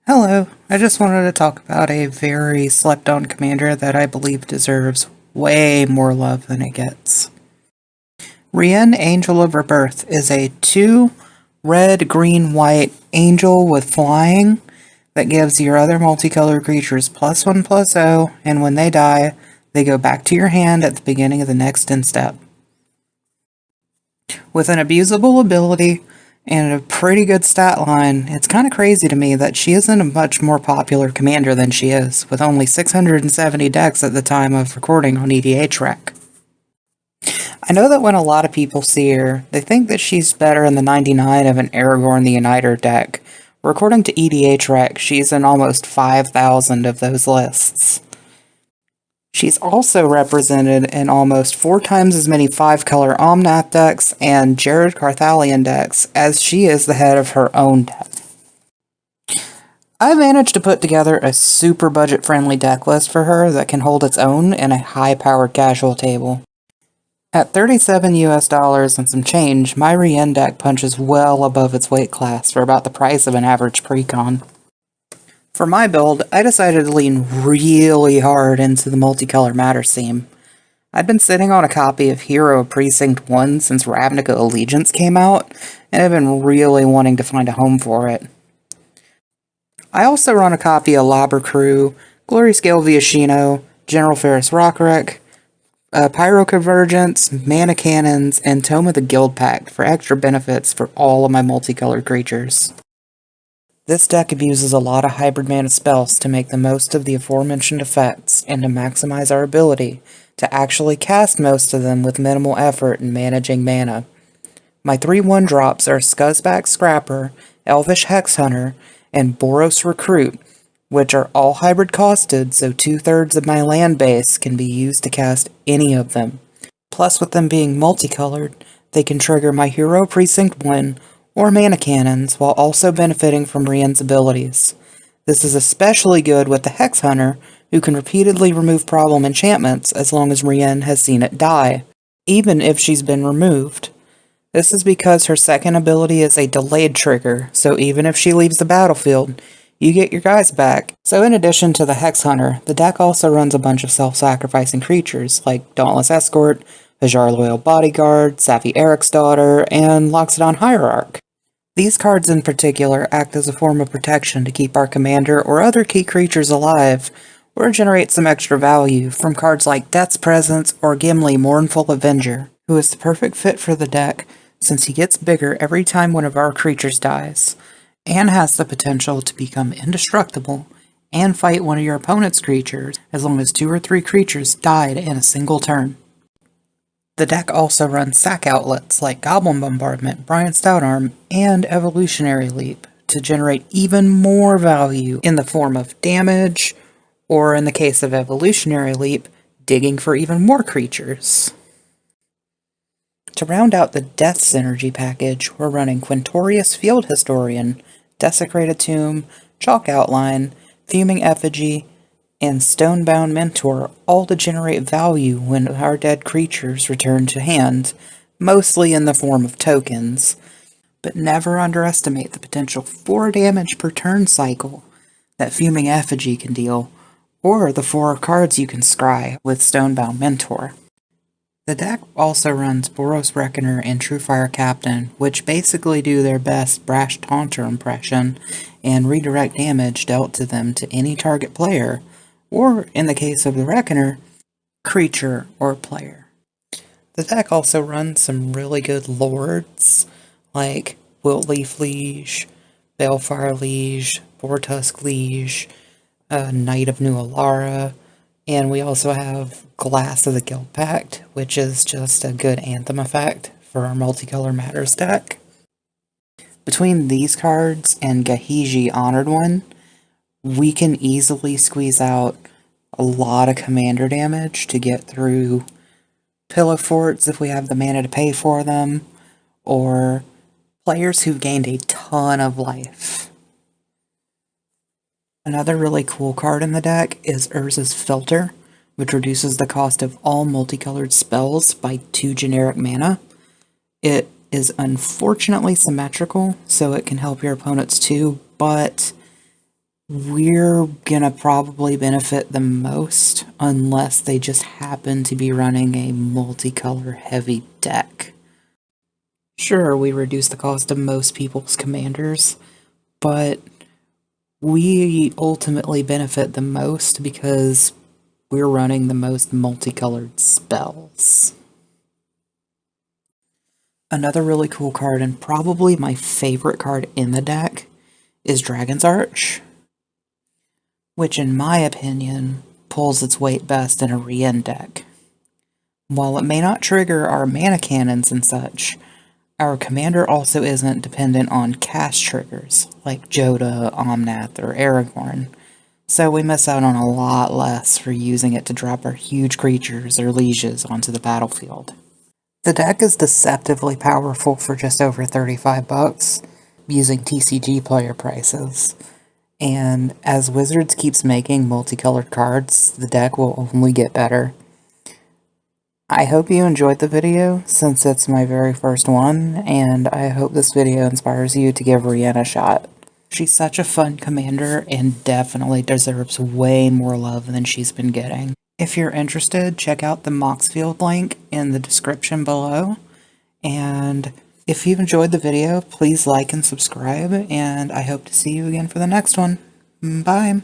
Hello, I just wanted to talk about a very slept-on commander that I believe deserves way more love than it gets. Rienne, Angel of Rebirth, is a 2 red, green, white angel with flying that gives your other multicolored creatures +1/+0, and when they die, they go back to your hand at the beginning of the next end step. With an abusable ability and a pretty good stat line, it's kind of crazy to me that she isn't a much more popular commander than she is, with only 670 decks at the time of recording on EDH Rec. I know that when a lot of people see her, they think that she's better in the 99 of an Aragorn the Uniter deck, where according to EDH Rec, she's in almost 5,000 of those lists. She's also represented in almost 4 times as many 5-color Omnath decks and Jared Carthalion decks as she is the head of her own deck. I managed to put together a super budget-friendly deck list for her that can hold its own in a high-powered casual table. At $37 US and some change, my Rienne deck punches well above its weight class for about the price of an average precon. For my build, I decided to lean really hard into the multicolor Matters theme. I'd been sitting on a copy of Hero Precinct 1 since Ravnica Allegiance came out, and I've been really wanting to find a home for it. I also run a copy of Labber Crew, Glory Scale Viashino, General Ferris Rockwreck, Pyro Convergence, Mana Cannons, and Tome of the Guild Pact for extra benefits for all of my multicolored creatures. This deck abuses a lot of hybrid mana spells to make the most of the aforementioned effects and to maximize our ability to actually cast most of them with minimal effort in managing mana. My 3/1 drops are Scuzzback Scrapper, Elvish Hex Hunter, and Boros Recruit, which are all hybrid costed, so 2/3 of my land base can be used to cast any of them. Plus, with them being multicolored, they can trigger my Hero Precinct 1 or Mana Cannons, while also benefiting from Rienne's abilities. This is especially good with the Hex Hunter, who can repeatedly remove problem enchantments as long as Rienne has seen it die, even if she's been removed. This is because her second ability is a delayed trigger, so even if she leaves the battlefield, you get your guys back. So in addition to the Hex Hunter, the deck also runs a bunch of self-sacrificing creatures, like Dauntless Escort, Hajar Loyal Bodyguard, Safi Eric's Daughter, and Loxodon Hierarch. These cards in particular act as a form of protection to keep our commander or other key creatures alive, or generate some extra value from cards like Death's Presence or Gimli Mournful Avenger, who is the perfect fit for the deck since he gets bigger every time one of our creatures dies, and has the potential to become indestructible and fight one of your opponent's creatures as long as 2 or 3 creatures died in a single turn. The deck also runs sack outlets like Goblin Bombardment, Brian Stoutarm, and Evolutionary Leap to generate even more value in the form of damage, or in the case of Evolutionary Leap, digging for even more creatures. To round out the Death Synergy package, we're running Quintorius Field Historian, Desecrated Tomb, Chalk Outline, Fuming Effigy, and Stonebound Mentor, all to generate value when our dead creatures return to hand, mostly in the form of tokens. But never underestimate the potential 4 damage per turn cycle that Fuming Effigy can deal, or the 4 cards you can scry with Stonebound Mentor. The deck also runs Boros Reckoner and Truefire Captain, which basically do their best Brash Taunter impression and redirect damage dealt to them to any target player, or, in the case of the Reckoner, creature or player. The deck also runs some really good lords, like Wiltleaf Liege, Balefire Liege, Vortusk Liege, Knight of New Alara, and we also have Glass of the Guild Pact, which is just a good Anthem effect for our Multicolor Matters deck. Between these cards and Gahiji Honored One, we can easily squeeze out a lot of commander damage to get through Pillow Forts if we have the mana to pay for them, or players who've gained a ton of life. Another really cool card in the deck is Urza's Filter, which reduces the cost of all multicolored spells by 2 generic mana. It is unfortunately symmetrical, so it can help your opponents too, but we're gonna probably benefit the most unless they just happen to be running a multicolor heavy deck. Sure, we reduce the cost of most people's commanders, but we ultimately benefit the most because we're running the most multicolored spells. Another really cool card, and probably my favorite card in the deck, is Dragon's Arch, which in my opinion pulls its weight best in a Rienne deck. While it may not trigger our mana cannons and such, our commander also isn't dependent on cast triggers like Joda, Omnath, or Aragorn, so we miss out on a lot less for using it to drop our huge creatures or lieges onto the battlefield. The deck is deceptively powerful for just over 35 bucks, using TCG player prices. And as Wizards keeps making multicolored cards, the deck will only get better. I hope you enjoyed the video, since it's my very first one, and I hope this video inspires you to give Rienne a shot. She's such a fun commander and definitely deserves way more love than she's been getting. If you're interested, check out the Moxfield link in the description below, and if you've enjoyed the video, please like and subscribe, and I hope to see you again for the next one. Bye!